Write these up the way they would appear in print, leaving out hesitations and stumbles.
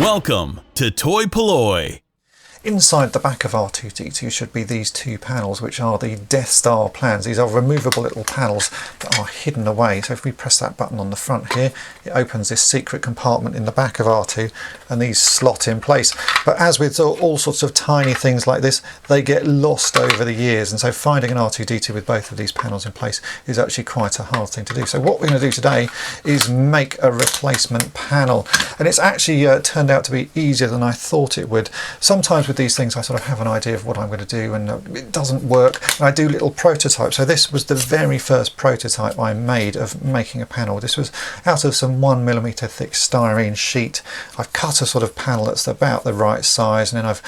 Welcome to Toy Polloi. Inside the back of R2-D2 should be these two panels, which are the Death Star plans. These are removable little panels that are hidden away. So if we press that button on the front here, it opens this secret compartment in the back of R2 and these slot in place. But as with all sorts of tiny things like this, they get lost over the years. And so finding an R2-D2 with both of these panels in place is actually quite a hard thing to do. So what we're going to do today is make a replacement panel. And it's actually turned out to be easier than I thought it would. Sometimes with these things I sort of have an idea of what I'm going to do and it doesn't work, and I do little prototypes. So this was the very first prototype I made of making a panel. This was out of some 1mm thick styrene sheet. I've cut a sort of panel that's about the right size, and then I've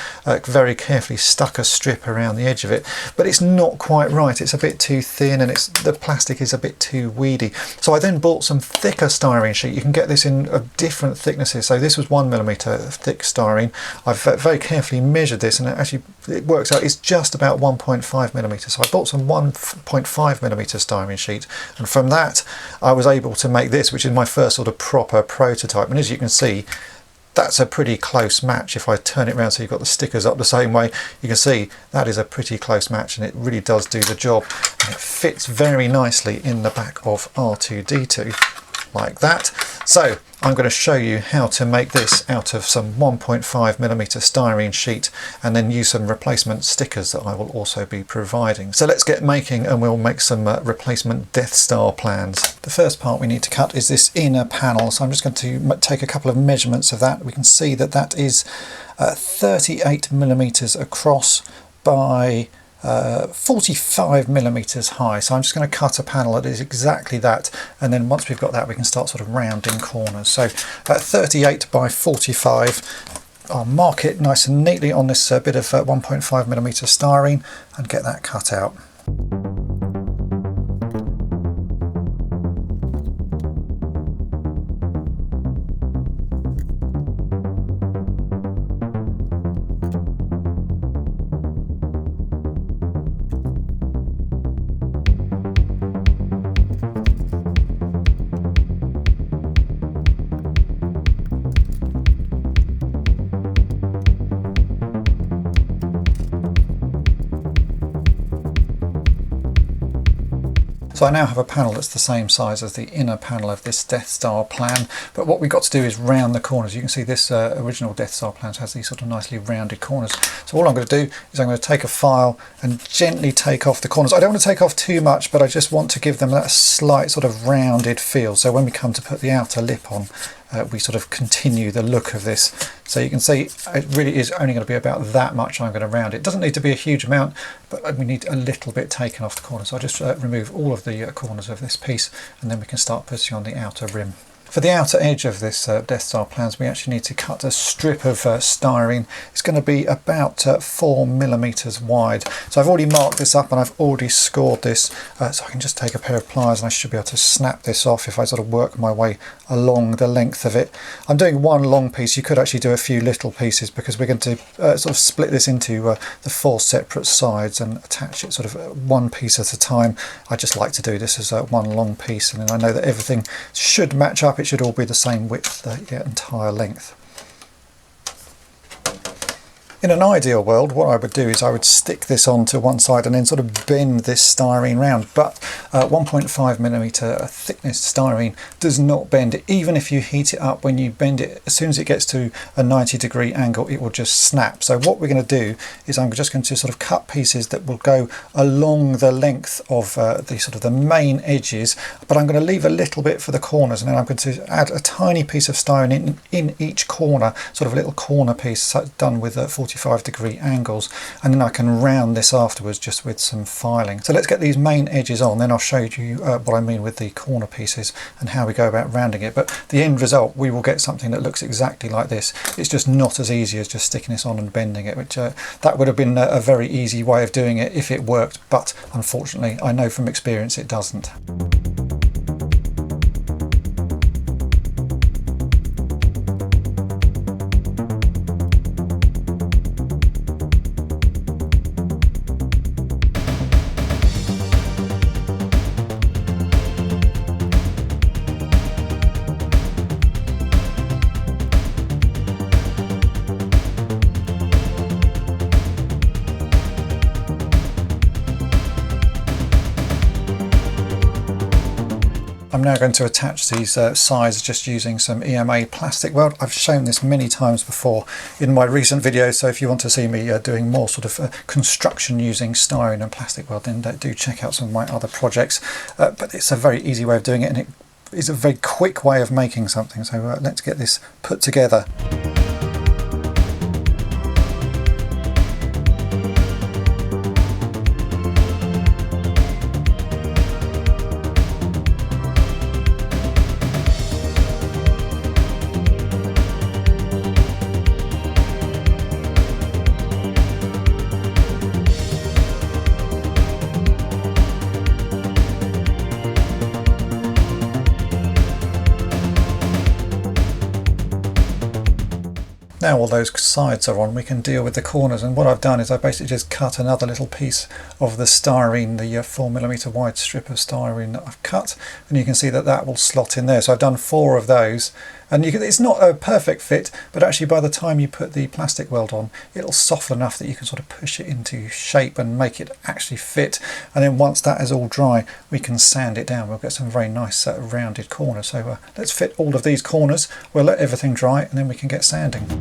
very carefully stuck a strip around the edge of it, but it's not quite right. It's a bit too thin and the plastic is a bit too weedy. So I then bought some thicker styrene sheet. You can get this in different thicknesses. So this was 1mm thick styrene. I've very carefully measured this, and it works out it's just about 1.5mm. So I bought some 1.5mm styrene sheet, and from that I was able to make this, which is my first sort of proper prototype. And as you can see, that's a pretty close match. If I turn it around so you've got the stickers up the same way, you can see that is a pretty close match, and it really does do the job, and it fits very nicely in the back of R2-D2 like that. So I'm going to show you how to make this out of some 1.5mm styrene sheet, and then use some replacement stickers that I will also be providing. So let's get making, and we'll make some replacement Death Star plans. The first part we need to cut is this inner panel, so I'm just going to take a couple of measurements of that. We can see that that is 38mm across by 45mm high. So I'm just going to cut a panel that is exactly that, and then once we've got that we can start sort of rounding corners. So 38 by 45, I'll mark it nice and neatly on this bit of 1.5mm styrene and get that cut out. So I now have a panel that's the same size as the inner panel of this Death Star plan, but what we've got to do is round the corners. You can see this original Death Star plan has these sort of nicely rounded corners. So all I'm going to do is I'm going to take a file and gently take off the corners. I don't want to take off too much, but I just want to give them that slight sort of rounded feel. So when we come to put the outer lip on, we sort of continue the look of this. So you can see it really is only going to be about that much I'm going to round it. It doesn't need to be a huge amount, but we need a little bit taken off the corner. So I'll just remove all of the corners of this piece, and then we can start putting on the outer rim. For the outer edge of this Death Star plans, we actually need to cut a strip of styrene. It's going to be about 4mm wide. So I've already marked this up and I've already scored this, so I can just take a pair of pliers and I should be able to snap this off if I sort of work my way along the length of it. I'm doing one long piece. You could actually do a few little pieces, because we're going to sort of split this into the 4 separate sides and attach it sort of one piece at a time. I just like to do this as one long piece, and then I know that everything should match up. It should all be the same width, the entire length. In an ideal world, what I would do is I would stick this onto one side and then sort of bend this styrene round, but 1.5mm thickness styrene does not bend. Even if you heat it up, when you bend it, as soon as it gets to a 90-degree angle, it will just snap. So what we're going to do is I'm just going to sort of cut pieces that will go along the length of the sort of the main edges, but I'm going to leave a little bit for the corners, and then I'm going to add a tiny piece of styrene in each corner, sort of a little corner piece done with 45-degree angles, and then I can round this afterwards just with some filing. So let's get these main edges on, then I'll show you what I mean with the corner pieces and how we go about rounding it. But the end result, we will get something that looks exactly like this. It's just not as easy as just sticking this on and bending it, which that would have been a very easy way of doing it if it worked, but unfortunately I know from experience it doesn't. I'm now going to attach these sides just using some EMA plastic weld. I've shown this many times before in my recent videos, so if you want to see me doing more sort of construction using styrene and plastic weld, then do check out some of my other projects. But it's a very easy way of doing it, and it is a very quick way of making something. So let's get this put together. Now all those sides are on, we can deal with the corners, and what I've done is I basically just cut another little piece of the styrene, the 4mm wide strip of styrene that I've cut, and you can see that that will slot in there. So I've done 4 of those, and it's not a perfect fit, but actually by the time you put the plastic weld on, it'll soften enough that you can sort of push it into shape and make it actually fit. And then once that is all dry, we can sand it down. We'll get some very nice rounded corners. So let's fit all of these corners, we'll let everything dry, and then we can get sanding.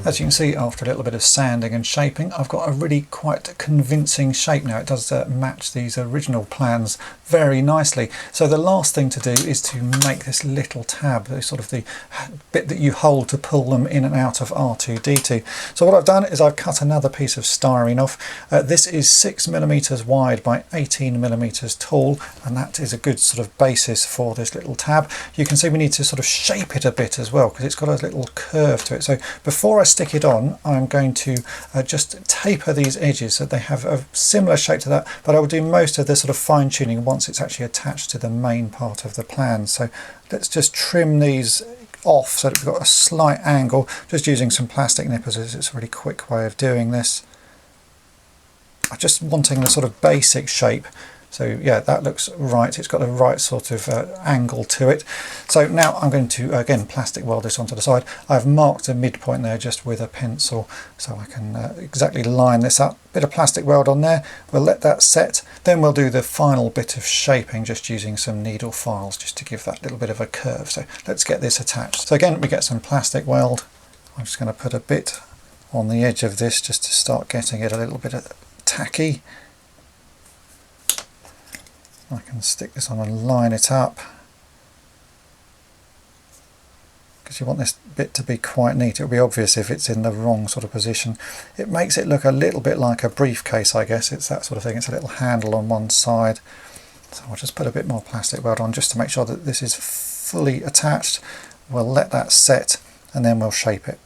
As you can see, after a little bit of sanding and shaping, I've got a really quite convincing shape now. It does match these original plans very nicely. So the last thing to do is to make this little tab, sort of the bit that you hold to pull them in and out of R2-D2. So what I've done is I've cut another piece of styrene off. This is 6mm wide by 18mm tall, and that is a good sort of basis for this little tab. You can see we need to sort of shape it a bit as well, because it's got a little curve to it. So before I stick it on, I'm going to just taper these edges so they have a similar shape to that, but I will do most of the sort of fine tuning once it's actually attached to the main part of the plan. So let's just trim these off so that we've got a slight angle, just using some plastic nippers. It's a really quick way of doing this. I'm just wanting the sort of basic shape. So yeah, that looks right. It's got the right sort of angle to it. So now I'm going to, again, plastic weld this onto the side. I've marked a midpoint there just with a pencil, so I can exactly line this up. Bit of plastic weld on there. We'll let that set. Then we'll do the final bit of shaping, just using some needle files, just to give that little bit of a curve. So let's get this attached. So again, we get some plastic weld. I'm just going to put a bit on the edge of this just to start getting it a little bit tacky. I can stick this on and line it up, because you want this bit to be quite neat. It'll be obvious if it's in the wrong sort of position. It makes it look a little bit like a briefcase, I guess. It's that sort of thing. It's a little handle on one side. So I'll just put a bit more plastic weld on just to make sure that this is fully attached. We'll let that set and then we'll shape it.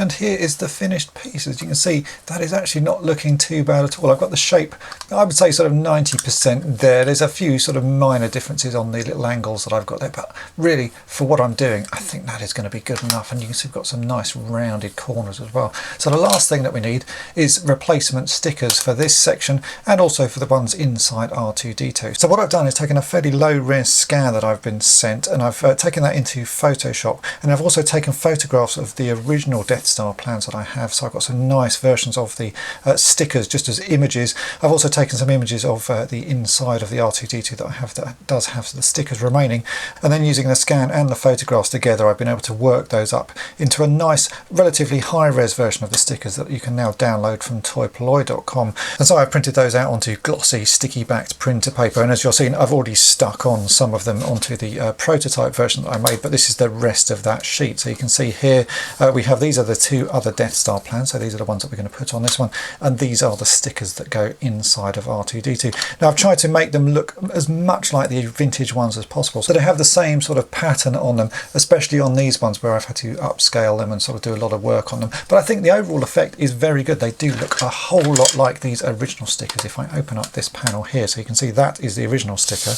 And here is the finished piece. As you can see, that is actually not looking too bad at all. I've got the shape, I would say sort of 90% there. There's a few sort of minor differences on the little angles that I've got there, but really for what I'm doing, I think that is going to be good enough. And you can see we've got some nice rounded corners as well. So the last thing that we need is replacement stickers for this section and also for the ones inside R2-D2. So what I've done is taken a fairly low res scan that I've been sent, and I've taken that into Photoshop, and I've also taken photographs of the original Death Star plans that I have. So I've got some nice versions of the stickers just as images. I've also taken some images of the inside of the R2-D2 that I have that does have the stickers remaining, and then using the scan and the photographs together, I've been able to work those up into a nice relatively high res version of the stickers that you can now download from toypolloi.com. And so I printed those out onto glossy sticky backed printer paper, and as you're seeing, I've already stuck on some of them onto the prototype version that I made, but this is the rest of that sheet. So you can see here we have, these are the two other Death Star plans, so these are the ones that we're going to put on this one, and these are the stickers that go inside of R2-D2. Now I've tried to make them look as much like the vintage ones as possible, so they have the same sort of pattern on them, especially on these ones where I've had to upscale them and sort of do a lot of work on them. But I think the overall effect is very good. They do look a whole lot like these original stickers. If I open up this panel here, so you can see that is the original sticker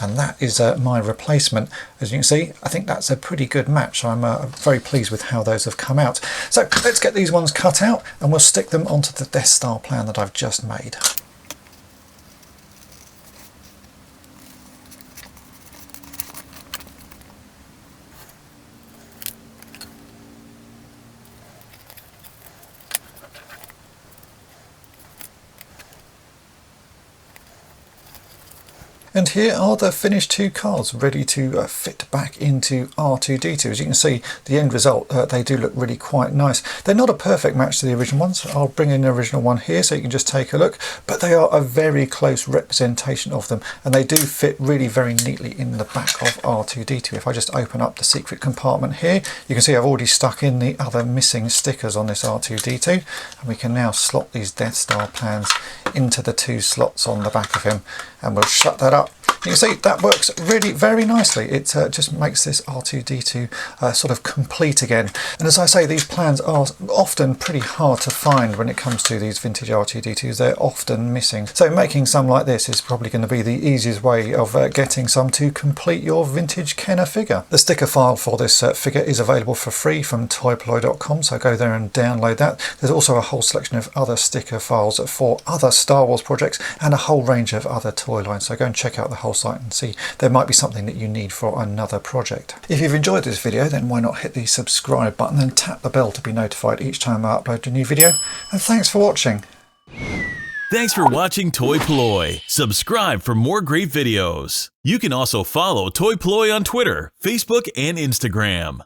and that is my replacement. As you can see, I think that's a pretty good match. I'm very pleased with how those have come out. So let's get these ones cut out and we'll stick them onto the Death Star plan that I've just made. And here are the finished two cars ready to fit back into R2-D2. As you can see, the end result, they do look really quite nice. They're not a perfect match to the original ones. I'll bring in the original one here so you can just take a look, but they are a very close representation of them, and they do fit really very neatly in the back of R2-D2. If I just open up the secret compartment here, you can see I've already stuck in the other missing stickers on this R2-D2, and we can now slot these Death Star plans into the two slots on the back of him, and we'll shut that up. You can see that works really very nicely. It just makes this R2-D2 sort of complete again. And as I say, these plans are often pretty hard to find when it comes to these vintage R2-D2s. They're often missing. So making some like this is probably going to be the easiest way of getting some to complete your vintage Kenner figure. The sticker file for this figure is available for free from toypolloi.com, so go there and download that. There's also a whole selection of other sticker files for other Star Wars projects and a whole range of other toy lines, so go and check out the whole site and see there might be something that you need for another project. If you've enjoyed this video, then why not hit the subscribe button and tap the bell to be notified each time I upload a new video. And thanks for watching. Thanks for watching Toy Polloi. Subscribe for more great videos. You can also follow Toy Polloi on Twitter, Facebook, and Instagram.